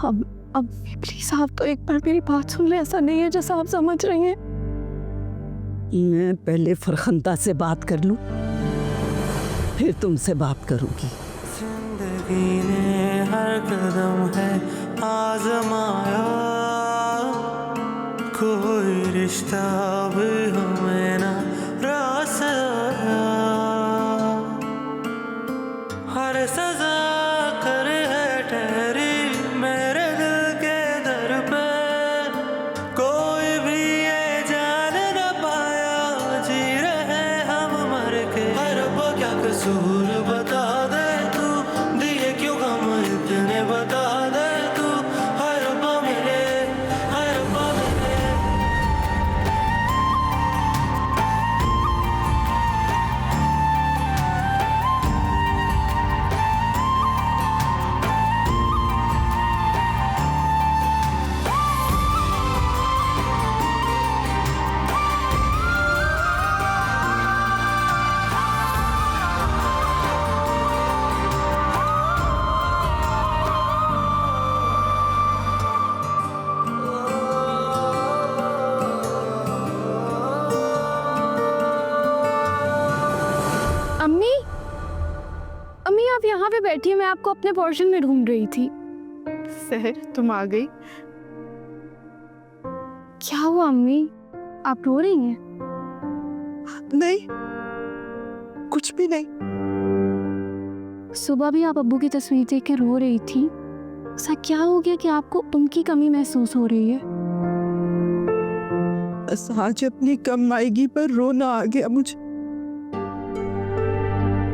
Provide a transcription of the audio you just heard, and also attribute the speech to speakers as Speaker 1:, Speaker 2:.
Speaker 1: अब प्लीज आप तो एक बार मेरी बात सुन ले, ऐसा नहीं है जैसा आप समझ रही हैं।
Speaker 2: मैं पहले फरखंदा से बात कर लूं, फिर तुमसे बात करूंगी।
Speaker 3: जिंदगी ने हर कदम है आजमाया, कोई रिश्ता भी हमें ना रास आया। हर सजा कर है ठहरी मेरे दिल के दर पे, कोई भी ये जान न पाया जी रहे हम मर के। हर वो क्या कसूर बता दे तू, दिए क्यों गम इतने बता दे तू। हर वो मिले, हर वो मिले।
Speaker 1: अम्मी, अम्मी आप यहाँ पे बैठी, मैं आपको अपने पोर्शन में ढूंढ रही थी।
Speaker 4: सहर तुम आ गई?
Speaker 1: क्या हुआ अम्मी, आप रो रही हैं?
Speaker 4: नहीं, कुछ भी नहीं।
Speaker 1: सुबह भी आप अब्बू की तस्वीर देख के रो रही थी, ऐसा क्या हो गया कि आपको उनकी कमी महसूस हो रही है?
Speaker 4: बस आज अपनी कमाईगी पर रोना आ गया मुझे।